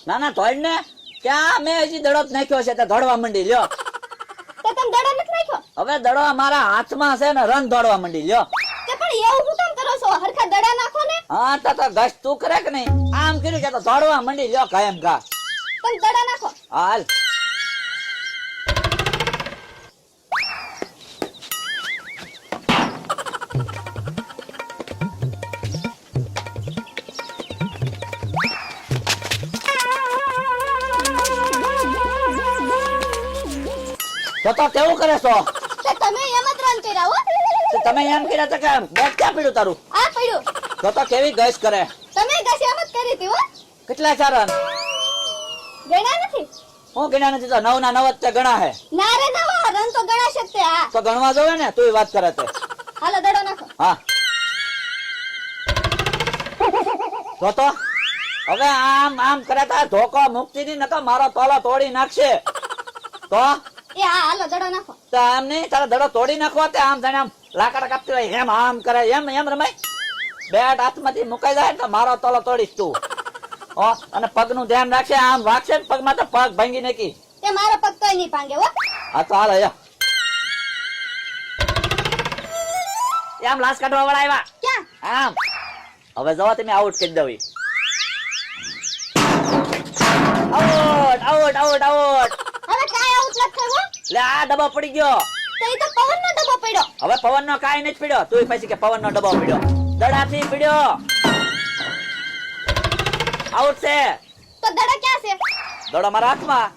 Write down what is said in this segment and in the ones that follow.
ના ના ધોડ ને ક્યાં મેં હજી દડો જ નાખ્યો છે તે ધોડવા માંડી લ્યો. તો તમે દડો નથી નાખ્યો? હવે દડો મારા હાથમાં છે ને રન દોડવા માંડી લ્યો. કે પણ એવું શું કામ કરો છો? હરખા દડા નાખો ને. હા તો ગશ તું કરે કે નહીં? આમ કર્યું કે તો દોડવા માંડી લ્યો કાયમ કા. તમે દડા નાખો. હાલ તો કેવું કરે છો? તો તમે એમ જ રન કર્યા હો. તો તમે એમ કર્યા હતા કે બેટ ક્યાં પડ્યું તારું? આ પડ્યું. તો કેવી ગશ કરે? તમે ગસ એમ જ કરી હતી હો. કેટલા છે રન? ગણ્યા નથી? હું ગણ્યા નથી તો 9 ના 9 જ તે ગણા હે. ના રે ના, રન તો ગણાશે જ તે. હા તો ગણવા જોવે ને તું વાત કરે તે. હાલો દડો નાખો. હા તો હવે આમ કરે તા ધોકો મુક્તિ ની નકા મારો તોલો તોડી નાખશે. તો એ હા હાલો દડો નાખો. તો આમ નહીં તારા દડો તોડી નાખો તે આમ જાણે આમ લાકડા કાપતી હોય એમ આમ કરે એમ રમાય. બેટ હાથમાંથી મુકાઈ જાય તો મારો તોલો તોડીશ તું. અને પગનું ધ્યાન રાખશે, આમ વાગશે ને પગમાં તો પગ ભાંગી નાખી. તે મારો પગ તોય નહીં ભાંગે હો. હા તો હાલ આમ લાશ કાઢવા વાળા આવ્યા. ક્યાં? આમ હવે જવા તમે આઉટ કરી દવી. Out out out out. હવે કાય આઉટ નથી થયો. લે આ ડબ્બો પડી ગયો. તો ઈ તો પવનનો ડબ્બો પડ્યો. હવે પવનનો કાઈ નથી પડ્યો. તું પછી કે પવનનો ડબ્બો પડ્યો. દડાથી પડ્યો. આઉટ છે. તો દડા ક્યાં છે? દડો મારા હાથમાં.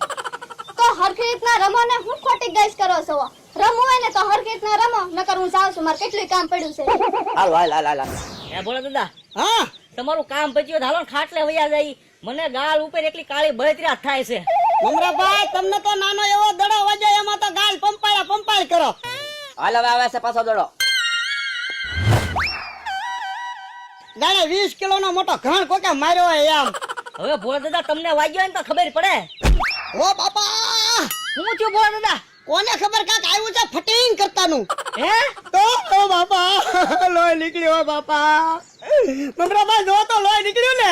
તો હરખી રીતના રમો ને હું ખોટી ગઈસ કરો છો. રમવું હોય ને તો હરખી રીતના રમો, નકર હું જાઉં છું, મારે કેટલું કામ પડ્યું છે. હાલ હાલ હાલ હાલ. એ ભોળા દાદા, હા તમારું કામ પચ્યું હાલો ને ખાટલે વયા જાય. મને ગાલ ઉપર એટલી કાળી બળતરા થાય છે. મમરાભાઈ, તમને તો નાનો એવો દડો વાગે એમાં તો ગાલ પંપાળ કરો. હાલ હવે આવે છે પાછો દડો. જાણે 20 કિલોનો મોટો ઘણ કોકે માર્યો હોય એમ. હવે ભોળા દાદા તમને વાગ્યો ને તો ખબર પડે. ઓ બાપા, હું છું ભોળા દાદા? કોને ખબર કાક આવ્યું છે ફટિંગ કરતાનું. હે? તો ઓ બાપા, લોહી નીકળ્યો બાપા. મમરાભાઈ જો તો લોહી નીકળ્યું ને.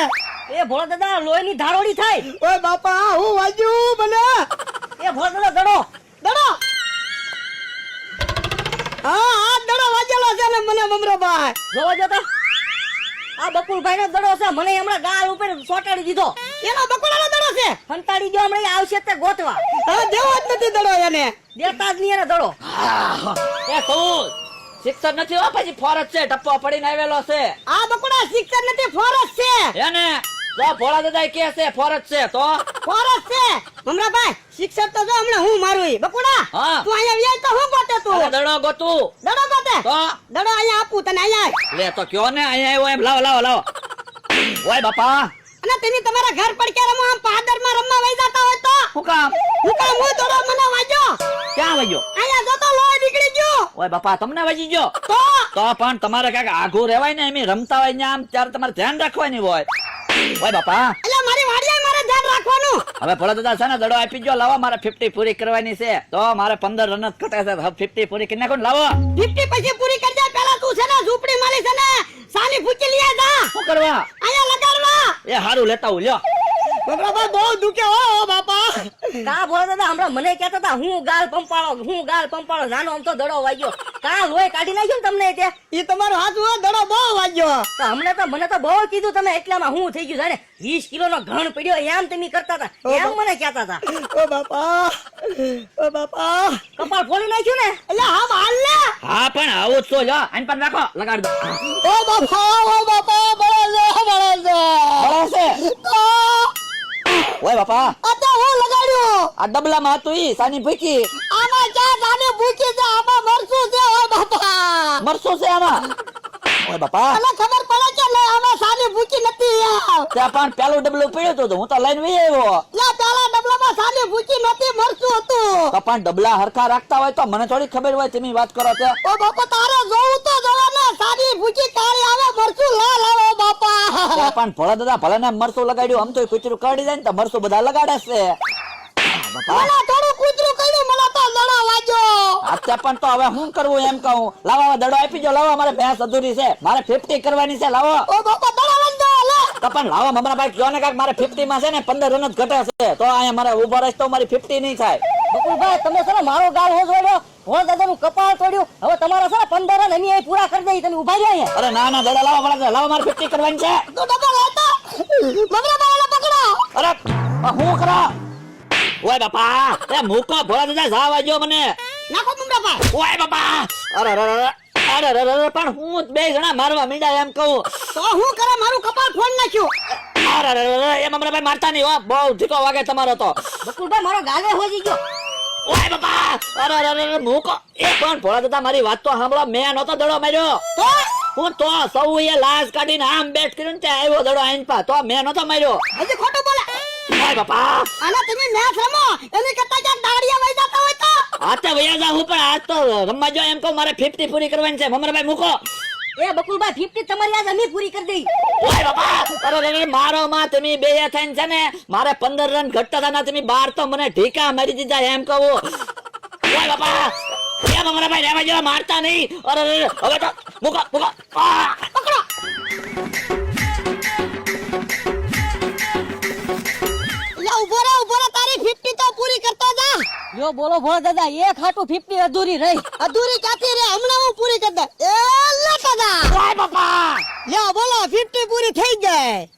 એ ભોળા દાદા લોહીની ધારોડી થાય. ઓય બાપા, હું વાગ્યું મને. એ ભોળા દાદા દડો. દડો. હા દડો વાગેલો છે ને મને મમરાભાઈ. જોવા જો તો આ બકુલભાઈ નો દડો છે. મને હમણાં ગાલ ઉપર સોટાડી દીધો. એનો બકોડાનો દડો છે. ફંટાડી ગયો. હમણાં આવશે તે ગોતવા. હા દેવો જ નથી દડો એને. દેતા જ નહીં એને દડો. એ તું શિક્ષક નથી હો, પછી ફોરજ છે, ટપ્પો પડીને આવેલો છે. આ બકોડા શિક્ષક નથી, ફોરસ છે. એને જો ભોળા દાદા કે છે ફોરજ છે તો ફોરસ છે. મમરાભાઈ, શિક્ષક તો જો હમણાં હું મારું ઈ. બકોડા હા. તું અહીંયા વ્યાજ તો હું ગોતે તું. અરે દડો ગોતું દડો ગોતે. તો દડો અહીંયા આપું તને અહીંયા. લે તો કયો ને અહીંયા આવ્યો એમ. લાવો લાવો લાવો. ઓય બાપા, અને તમે તમારા ઘર પડકે રમો, આમ પાદરમાં રમવા વઈ જતા હોય તો શું કામ? હું કામ હું દડો મને વાગ્યો. ક્યાં વાગ્યો? અહીંયા જો તો લોહી નીકળી ગયો. ઓય બાપા, તમને વાગી ગયો તો તો પણ તમારે કાંઈક આઘું રહેવાય ને, એમ રમતા હોય ને આમ ત્યારે તમારે ધ્યાન રાખવાની હોય. ઓય બાપા, એટલે મારી વાડિયા મારે ધ્યાન રાખવાનું. હવે ભોળા દાદા છે ને દડો આપી ગયો. લાવો, મારે 50 પૂરી કરવાની છે. તો મારે 15 રન જ ઘટે છે. હવે 50 પૂરી કરી નાખો ને. લાવો 50 પછી પૂરી કરી દે. પેલા તું છે ને ઝૂંપડી મારી છે ને સાની ફૂકી લઈ જા. શું કરવા? અહીંયા લગાડવા. એ હારું લેતા હું લ્યો. મમરાભાઈ બહુ દુખે હો બાપા. કા ભોળા દાદા હમણાં મને કહેતા હતા હું ગાલ પંપાળો. નાનો આમ તો દડો વાગ્યો. કા લોહી કાઢી નાખ્યો ને તમને તે? ઈ તમારો હાથ હો દડો બહુ વાગ્યો. તો હમણાં તો મને તો બહુ કીધું તમે. એટલામાં હું થઈ ગયું જાણે 20 કિલોનો ઘણ પડ્યો એમ તમે કરતા હતા. એમ મને કહેતા હતા. ઓ બાપા, ઓ બાપા. કપાળ ફોડી નાખ્યું ને. એટલે હા હાલ ને. હા પણ આવું જ તો લ્યો. આને પણ રાખો, લગાડ દો. ઓ બાપા બળે બરાબર છે. ઓય બાપા, આ તો હું લગાડ્યું. આ ડબલામાં હતું ઈ સાની ભૂકી. આમાં ચા સાને ભૂકી છે, આમાં મરસું છે. ઓ બાપા, મરસું છે આમાં. ઓય બાપા, મને ખબર પડે કે લે આમાં સાની ભૂકી નથી યાર. ત્યાં પણ પેલું ડબલું પડ્યું હતું તો હું તો લઈને વહી આવ્યો. લે પેલા ડબલામાં સાની ભૂકી નથી, મરસું હતું. તો પણ ડબલા હરખા રાખતા હોય તો મને થોડી ખબર હોય. તમે વાત કરો છો. ઓ બાપા, તારે જોવું તો જવાના. સાની ભૂકી કાળી આવે, મરસું લાલ આવે. ઓ બાપા, ત્યાં પણ ભોળા દાદા ભલે ને મરસું લગાડ્યું. આમ તો કૂતરું કરડી જાય ને તો મરસું બધા લગાડે છે. બાપા, મને થોડું કૂતરું કર્યું, મને તો દડો વાગ્યો. અત્યારે પણ તો હવે શું કરવું એમ કહું. લાવો, દડો આપી દો. લાવો, મારે ભેંસ અધૂરી છે. મારે 50 કરવાની છે. લાવો. ઓ બાપા, દડો વાગ્યો. લે તો પણ લાવો મમરાભાઈ કયો ને કાક મારે 50 માં છે ને 15 રન જ ઘટે છે તો અહીંયા મારે ઉભો રહીશ તો મારી 50 નહીં થાય. બકુલભાઈ તમે છે ને મારો ગાલ હો જોડ્યો ભોળ દાદાનું કપાળ તોડ્યું હવે તમારા છે ને 15 રન અમે અહીં પૂરા કરી દઈએ તમે ઉભા રહ્યા અહીંયા. અરે ના ના દડા લાવો પડે લાવો મારે 50 કરવાની છે. તું ડબ્બો લાવતો મમરાભાઈ ઓલા પકડો. અરે આ હું કરો ઓય બાપા એ મૂકો ભોળા દાદા જાવ આજો મને. નાખો મમરાભાઈ. ઓય બાપા અરે પણ હું બે જણા મારવા મીડા એમ કહું. તો હું કરે મારું કપાળ ફોન નાખ્યું. અરે એ મમરાભાઈ મારતા નહીં હો બહુ ઠીકો વાગે તમારો તો. બકુલભાઈ મારો ગાલે હોજી ગયો. ઓય બાપા અરે મૂકો એ પણ ભોળા દાદા મારી વાત તો સાંભળો મેં નતો દડો માર્યો. તો હું તો સૌએ લાશ કાઢીને આમ બેટ કર્યું ને ત્યાં આવ્યો દડો આઈન પા તો મેં નતો માર્યો. હજી ખોટું બોલે. ઓય બાપા આના તમે મેચ રમો એની કરતા ક્યાંક દાડિયા વઈ જતા હોય તો. આતે વયા જાઉં પણ આજ તો રમવા જો એમ કહું મારે 50 પૂરી કરવાની છે. મમરાભાઈ મૂકો. એ બકુલભાઈ 50 તમારી આજ અમે પૂરી કરી દઈ. ઓય બાપા અરે મારો માં તમે બે થઈને છે ને મારે 15 રન ઘટતા હતા ના તમે 12 તો મને ઢીકા મારી દીધા એમ કહું. ઓય બાપા એ મમરાભાઈ રહેવા જેવા મારતા નહીં. અરે હવે તો મૂકો પકડો. લે ઉભો રે તારી 50 તો પૂરી કરતો જા. યો બોલો ભોળ દાદા એક હાટું 50 અધૂરી રહી. અધૂરી ક્યાંથી રે હમણાં હું પૂરી કરી દે. એ લે કદા. ઓય બાપા લે બોલો 50 પૂરી થઈ જાય.